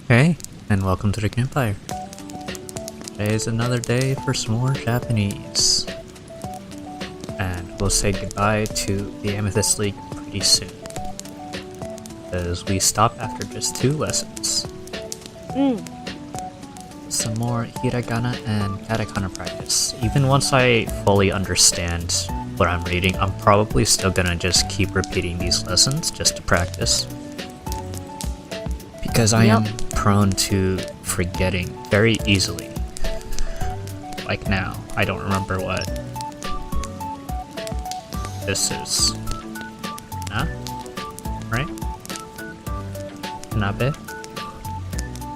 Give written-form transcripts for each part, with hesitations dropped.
Hey, and welcome to the Campfire. Today is another day for some more Japanese. And we'll say goodbye to the Amethyst League pretty soon. Because we stopped after just 2 lessons. Some more hiragana and katakana practice. Even once I fully understand what I'm reading, I'm probably still gonna just keep repeating these lessons just to practice. Because I am prone to forgetting very easily. Like now, I don't remember what this is. Huh? Right? Nabe?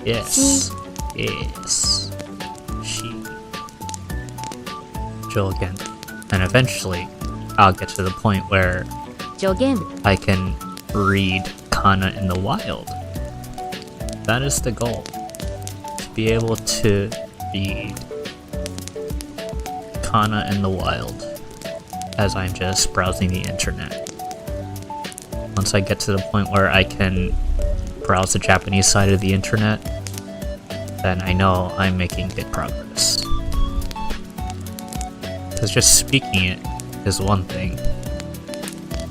Yes. Yes. She. Jogen. And eventually, I'll get to the point where I can read kana in the wild. That is the goal. To be able to read kana in the wild as I'm just browsing the internet. Once I get to the point where I can browse the Japanese side of the internet, then I know I'm making good progress. Because just speaking it is one thing,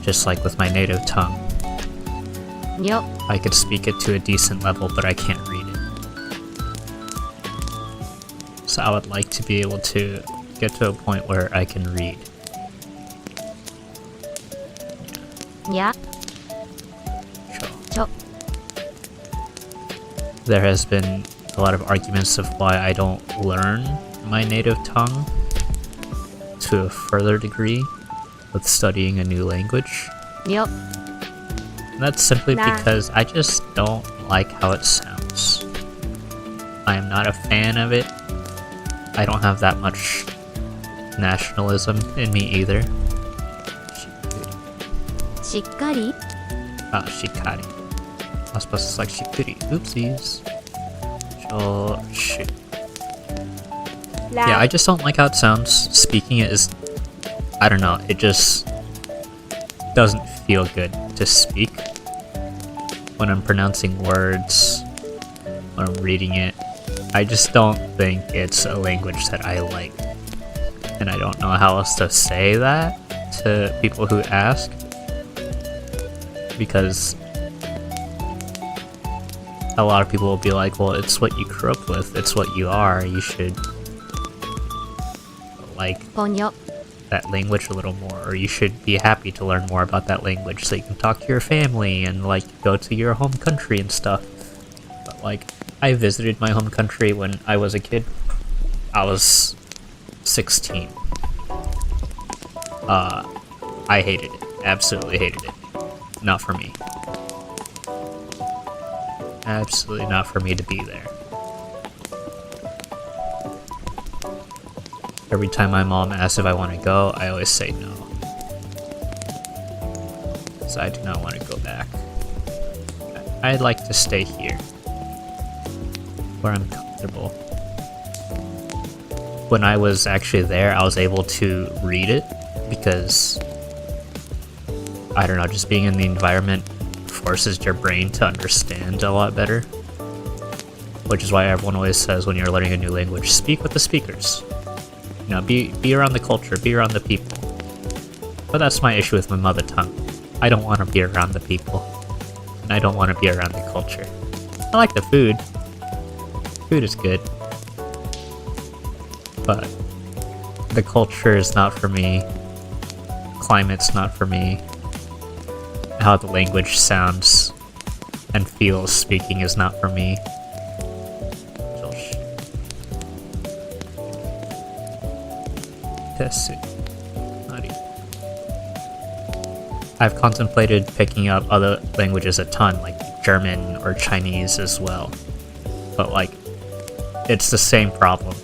just like with my native tongue. Yep. I could speak it to a decent level, but I can't read it. So I would like to be able to get to a point where I can read. Yeah. Sure. There has been a lot of arguments of why I don't learn my native tongue to a further degree with studying a new language. Yep. And that's simply because I just don't like how it sounds. I am not a fan of it. I don't have that much nationalism in me either. Shikkari? Ah, shikari. I was supposed to select shikuri. Oopsies. Shoot. Yeah, I just don't like how it sounds. Speaking it is... I don't know, it just doesn't feel good to speak. When I'm pronouncing words, when I'm reading it, I just don't think it's a language that I like. And I don't know how else to say that to people who ask. Because a lot of people will be like, well, it's what you grew up with, it's what you are, you should like that language a little more, or you should be happy to learn more about that language so you can talk to your family and like go to your home country and stuff. But like, I visited my home country when I was a kid. I was 16. I hated it. Absolutely hated it. Not for me. Absolutely not for me to be there. Every time my mom asks if I want to go, I always say no. So I do not want to go back. I'd like to stay here, where I'm comfortable. When I was actually there, I was able to read it, because, I don't know, just being in the environment forces your brain to understand a lot better. Which is why everyone always says when you're learning a new language, speak with the speakers. You know, be around the culture, be around the people. But that's my issue with my mother tongue. I don't want to be around the people. And I don't want to be around the culture. I like the food. Food is good. But the culture is not for me. Climate's not for me. How the language sounds and feels speaking is not for me. I've contemplated picking up other languages a ton, like German or Chinese as well. But like, it's the same problem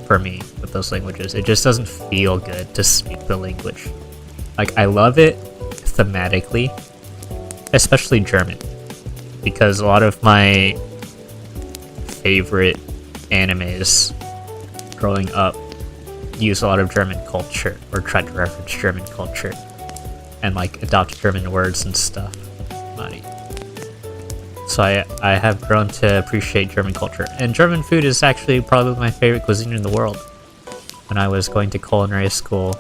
for me with those languages. It just doesn't feel good to speak the language. Like, I love it thematically, especially German, because a lot of my favorite animes growing up use a lot of German culture, or try to reference German culture, and like adopt German words and stuff. So I have grown to appreciate German culture. And German food is actually probably my favorite cuisine in the world. When I was going to culinary school,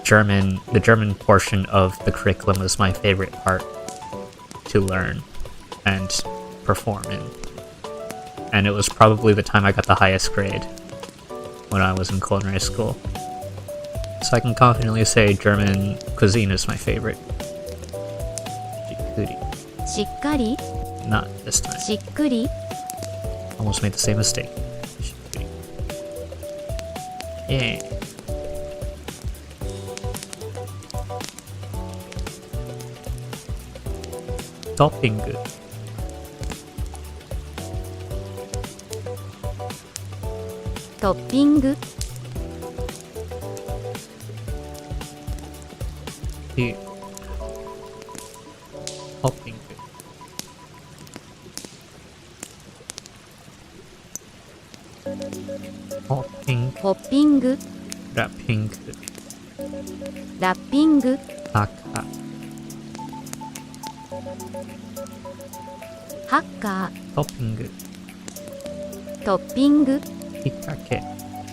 the German portion of the curriculum was my favorite part to learn and perform in. And it was probably the time I got the highest grade when I was in culinary school. So I can confidently say German cuisine is my favorite. Jikuri. しっかり Not this time. しっくり Almost made the same mistake. Jikuri. Yeah. Topping. トッピング The topping. Topping. ホッピング Wrapping. ラッピング Haka. ハッカ Topping. ートッピング Hikake.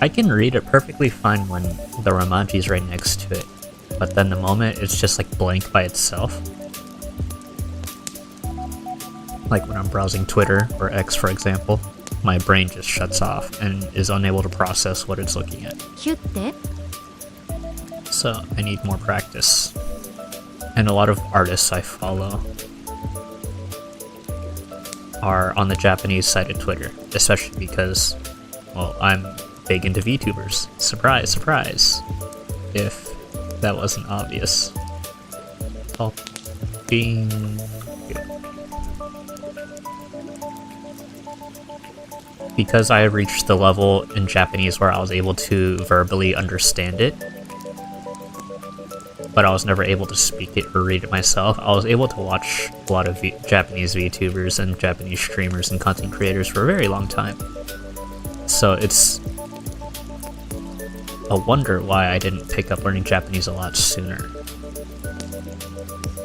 I can read it perfectly fine when the romaji's right next to it, but then the moment it's just like blank by itself. Like when I'm browsing Twitter or X, for example, my brain just shuts off and is unable to process what it's looking at. ヒュッて So I need more practice. And a lot of artists I follow are on the Japanese side of Twitter, especially because, well, I'm big into VTubers. Surprise, surprise. If that wasn't obvious. Topping. Because I reached the level in Japanese where I was able to verbally understand it, but I was never able to speak it or read it myself, I was able to watch a lot of Japanese VTubers and Japanese streamers and content creators for a very long time. So it's a wonder why I didn't pick up learning Japanese a lot sooner.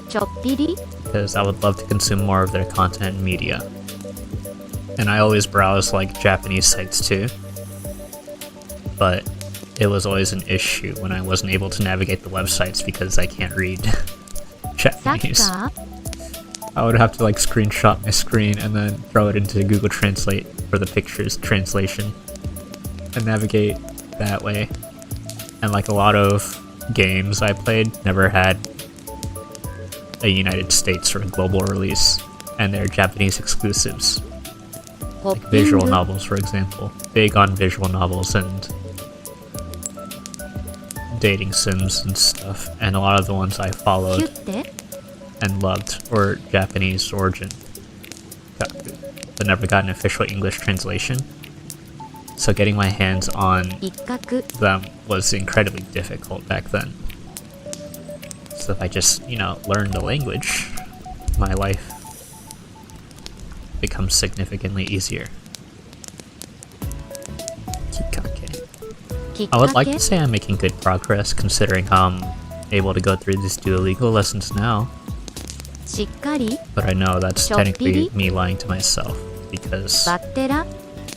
ちょっぴり Because I would love to consume more of their content and media. And I always browse like Japanese sites too. But it was always an issue when I wasn't able to navigate the websites because I can't read サッ Japanese. カー I would have to like screenshot my screen and then throw it into Google Translate for the pictures translation and navigate that way. And like a lot of games I played never had a United States or a global release, and they're Japanese exclusives. ホ Like ッピン visual グ novels, for example. Big on visual novels and dating sims and stuff. And a lot of the ones I ヒュ followed ッて and loved were Japanese origin, but never got an official English translation. So getting my hands on 一角 them was incredibly difficult back then. So if I just, learn the language, my life becomes significantly easier. Kikake. きっ I would か like け to say I'm making good progress considering how I'm able to go through these Duolingo lessons now, しっかり but I know that's Chopiri? technically me lying to myself because バッテラ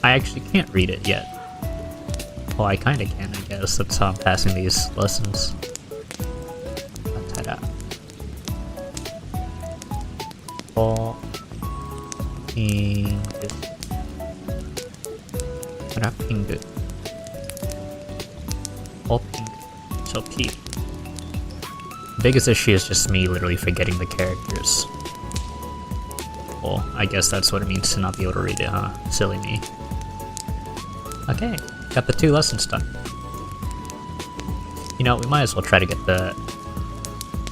I actually can't read it yet. Well, I kinda can, I guess. That's how I'm passing these lessons. Ta-da. Wrapping. Hopping. So P. Biggest issue is just me literally forgetting the characters. Well, I guess that's what it means to not be able to read it, huh? Silly me. Okay, got the 2 lessons done. We might as well try to get the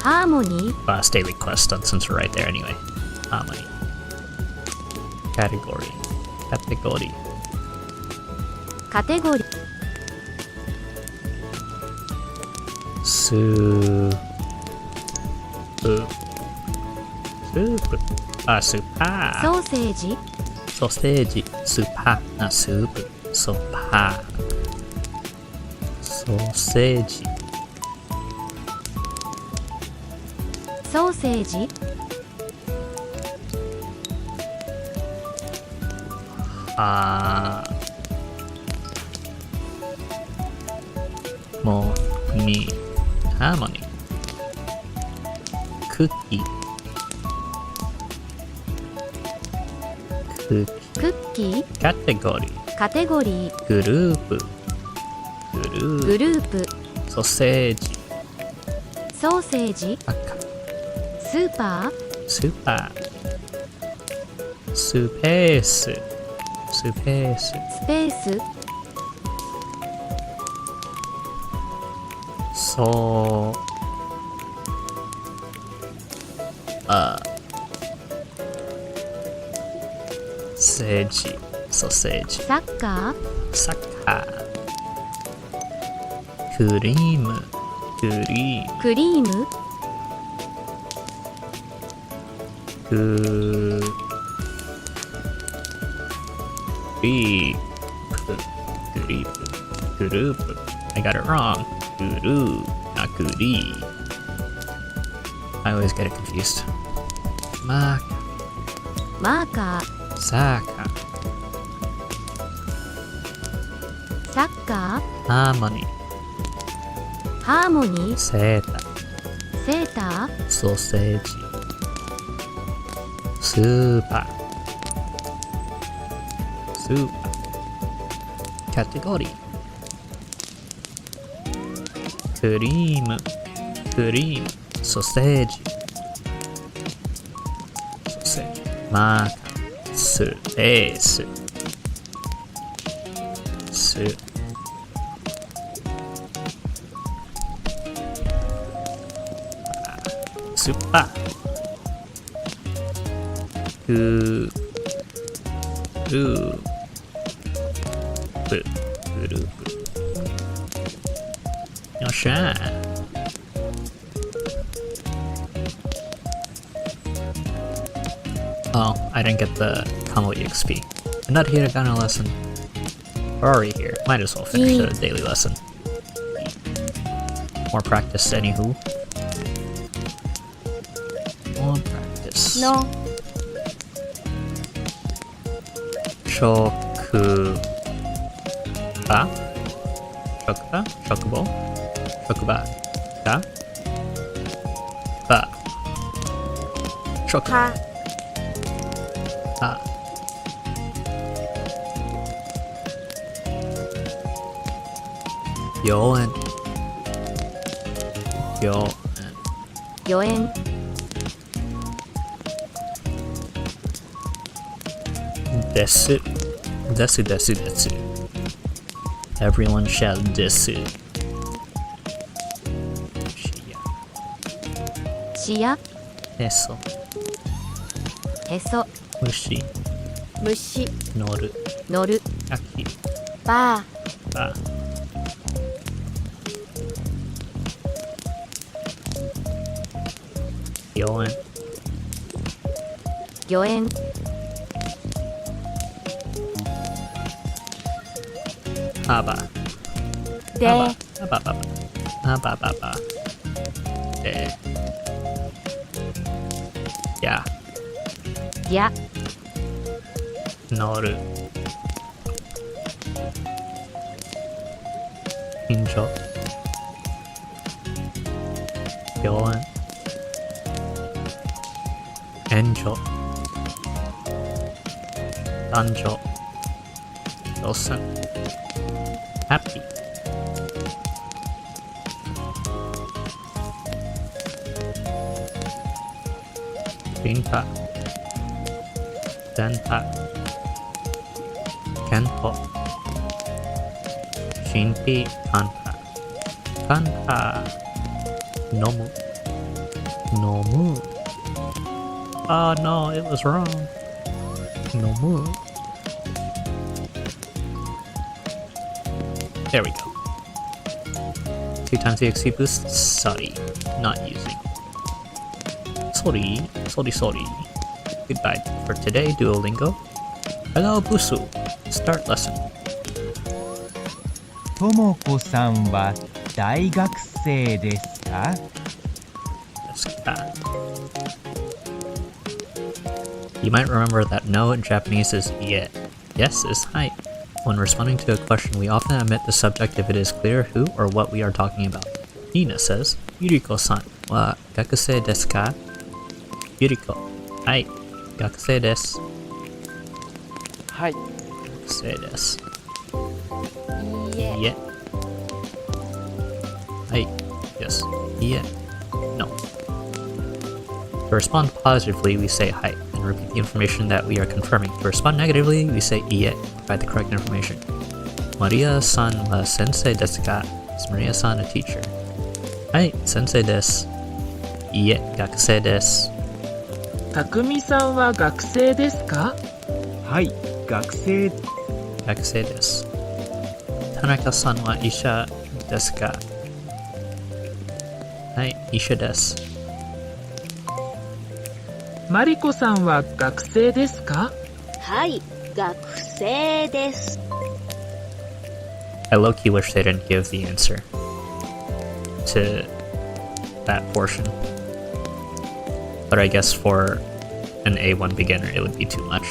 ハーモニー last daily quest done since we're right there anyway. Harmony. Category. カテゴリー Soup. Soup. ソーセージ Sausage. Soup. Sopa. Sausage. ソーセージもにハーモニークッキークッキーカテゴリーカテゴリーグループグループソーセージソーセージ赤スーパースーパースペーススペーススペースそうセージソーセージサッカーサッカークリームクリームクリームグリープグリープグループ I got it wrong グルーnot グリー I always get it confused マーマーカーカーサーカーサッカーハーモニーハーモニーセータセーターソーセージスーパースーパーカテゴリークリームクリームソーセージソーセージマーカースペースススーパーグループグループよっしゃOh, I didn't get the combo EXP. Another hiragana lesson. We're already here. Might as well finish the daily lesson. More practice, anywho. More practice. No 職場職場職場職場だば職場あ4円4円4円ですですですです Everyone shall ですしやへそへそ虫虫乗る乗る秋バーあ4円4円あばであばばばあばばばでやや乗る近所病院援助男女予算ハッピーリンパ電波健保神秘カンパ飲む飲むOh no, it was wrong. No move. There we go. 2 times the XP boost. Sorry, not using. Sorry. Goodbye for today, Duolingo. Hello, Busu. Start lesson. ともこさんは大学生ですか？ Let's go. You might remember that no in Japanese is yeah. Yes is hai. When responding to a question, we often omit the subject if it is clear who or what we are talking about. Nina says, Yuriko-san wa gakusei desu ka? Yuriko. Hai. Gakusei desu. はい Gakusei desu. いいえ Yeah. Hai. Yes. Yeah. No. To respond positively, we say hai and repeat the information that we are confirming. To respond negatively, we say iie and provide the correct information. Maria-san wa sensei desu ka? Is Maria-san a teacher? Hai, sensei desu. Iie, gakusei desu. たくみさんは学生ですか？はい、学生 Gakusei desu. Tanaka-san wa isha desu ka? Hai, isha desu. マリコさんは学生ですか？はい、学生です。 I low-key wish they didn't give the answer to that portion. But I guess for an A1 beginner it would be too much.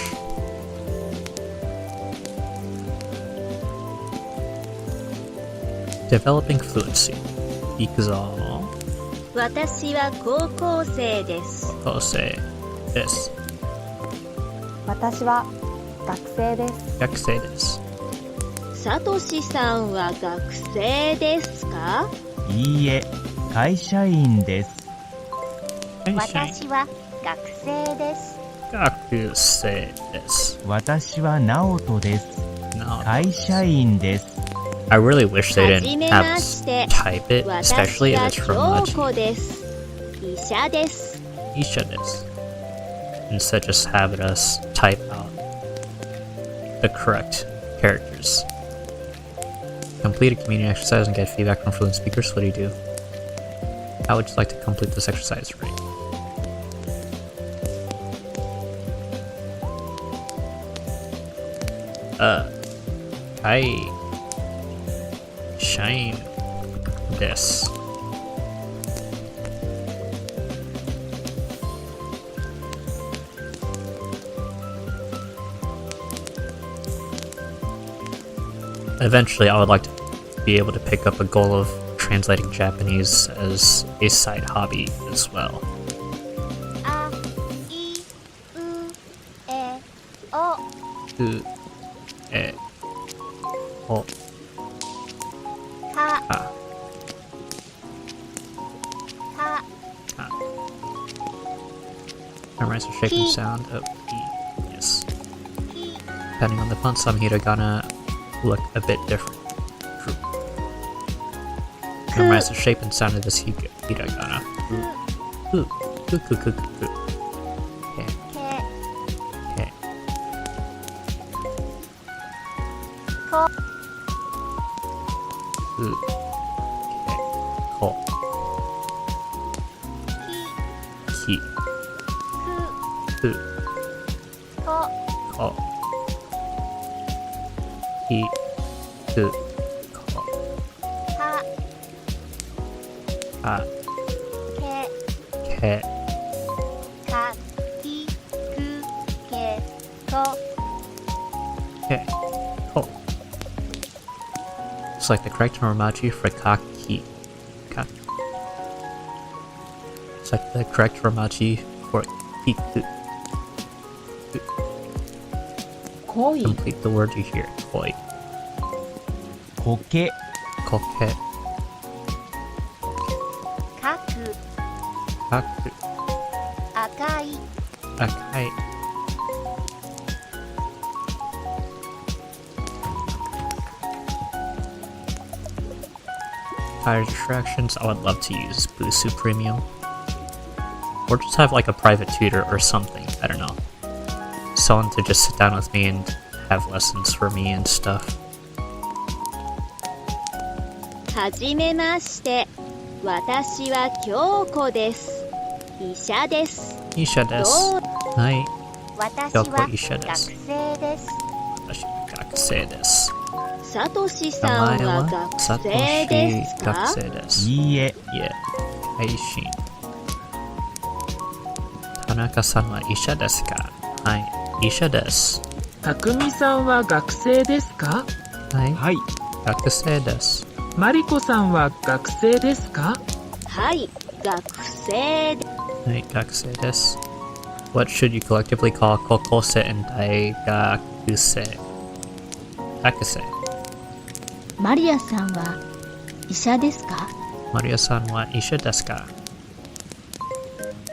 Developing fluency. Ikuzo. 私は高校生です。 Kosei desu. 私は学生です。 Gakusei desu. さとしさんは学生ですか？いいえ、会社員です。私は学生です。 Gakusei desu. 私は直人です。 No. 会社員です。 I really wish they はじ didn't め have ま us して。 type it, 私 especially if は it's 京 from 子です。医者です。 Isha desu. Instead just have us type out the correct characters. Complete a community exercise and get feedback from fluent speakers. What do you do? How would you like to complete this exercise? Right. I shine this. Eventually, I would like to be able to pick up a goal of translating Japanese as a side hobby as well. あ、い、う、え、お。 U, e, o, か、 a, た、 a. Memorize the shape and sound of E. Yes. き、 Depending on the font, some hiragana look a bit different. True. Memorize the shape and sound of this hiragana. Ooh. Ooh. Ooh. Okay. け、 Okay. こ、 Ooh. Okay. Ko. き、 Ki. く、 Ku. こ、 Ko. Ki. Ku. Ko. た、 A. け、 Ke. か、き、く、け、こ。 Okay. Cool. Select the correct Norimachi for Kaki. Kaki. Select the correct Norimachi for Kiku.恋 Complete the word you hear. Koi. 苔、 Koke. かく、 Kaku. 赤い、 Akai. Tire distractions. I would love to use Busu Premium. Or just have like a private tutor or something. I don't know. Someone to just sit down with me and have lessons for me and stuff. はじめまして。私は京子です。医者です。 Isha ど desu. うはい。私京子は医者で学す。生です。私、学生です。さとし名さん前はは学サトシ生です学か？生です。いいえ、いえ、配信。田中さんは医者ですか？はい、医者です。たくみさんは学生ですか？はい。はい。学生です。マリコさんは学生ですか？はい、学生ではい、 学生です。What should you collectively call 高校生 and 大学生？学生。マリアさんは医者ですか？マリアさんは医者ですか？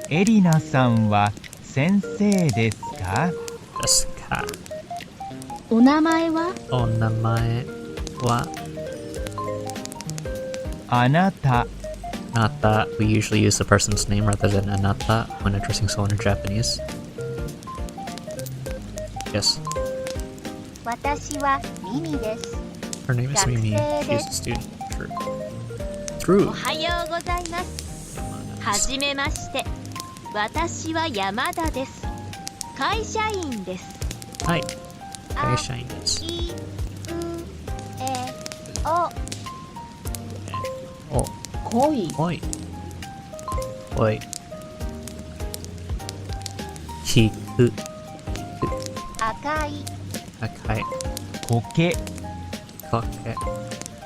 エリナさんは先生ですか？ですか？お名前は？お名前は？あなた。Anata. We usually use the person's name rather than anata when addressing someone in Japanese. Yes. 私はミミです。 Her name is Mimi. 学生 She's で a す。 student. True. True. おはようございます。はじめまして。私は山田です。会社員です。はい。あ会社員です。いうえおお、恋おい。おい。聞く。赤い赤い。苔。かけ。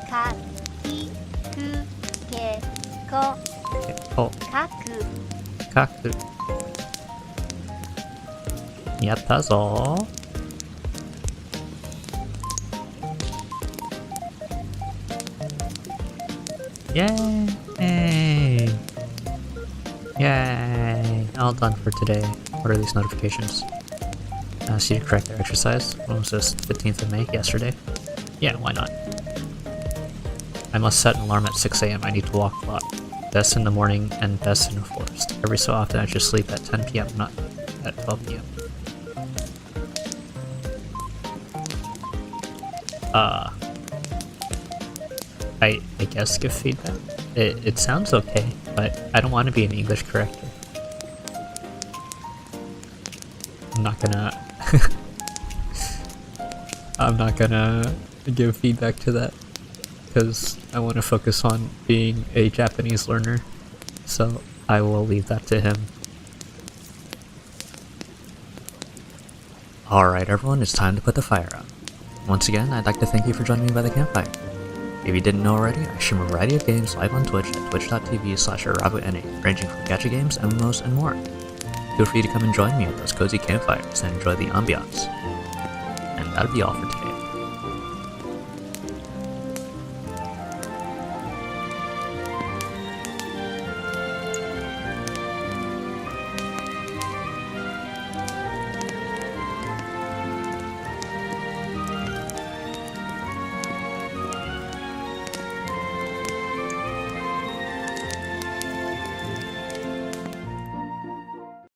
かきくけこけこ。かくかく。やったぞ。Yay! Yay! All done for today. What are these notifications? Ask you to correct their exercise. When was this? 15th of May? Yesterday? Yeah, why not? I must set an alarm at 6 a.m. I need to walk a lot. Best in the morning and best in the forest. Every so often I should sleep at 10 p.m., not at 12 p.m. I guess give feedback. It sounds okay, but I don't want to be an English corrector. I'm not gonna I'm not gonna give feedback to that because I want to focus on being a Japanese learner, so I will leave that to him. Alright everyone, it's time to put the fire out. Once again, I'd like to thank you for joining me by the campfire. If you didn't know already, I stream a variety of games live on Twitch at twitch.tv/arabona, ranging from gacha games, MMOs, and more. Feel free to come and join me at those cozy campfires and enjoy the ambiance. And that'll be all for today.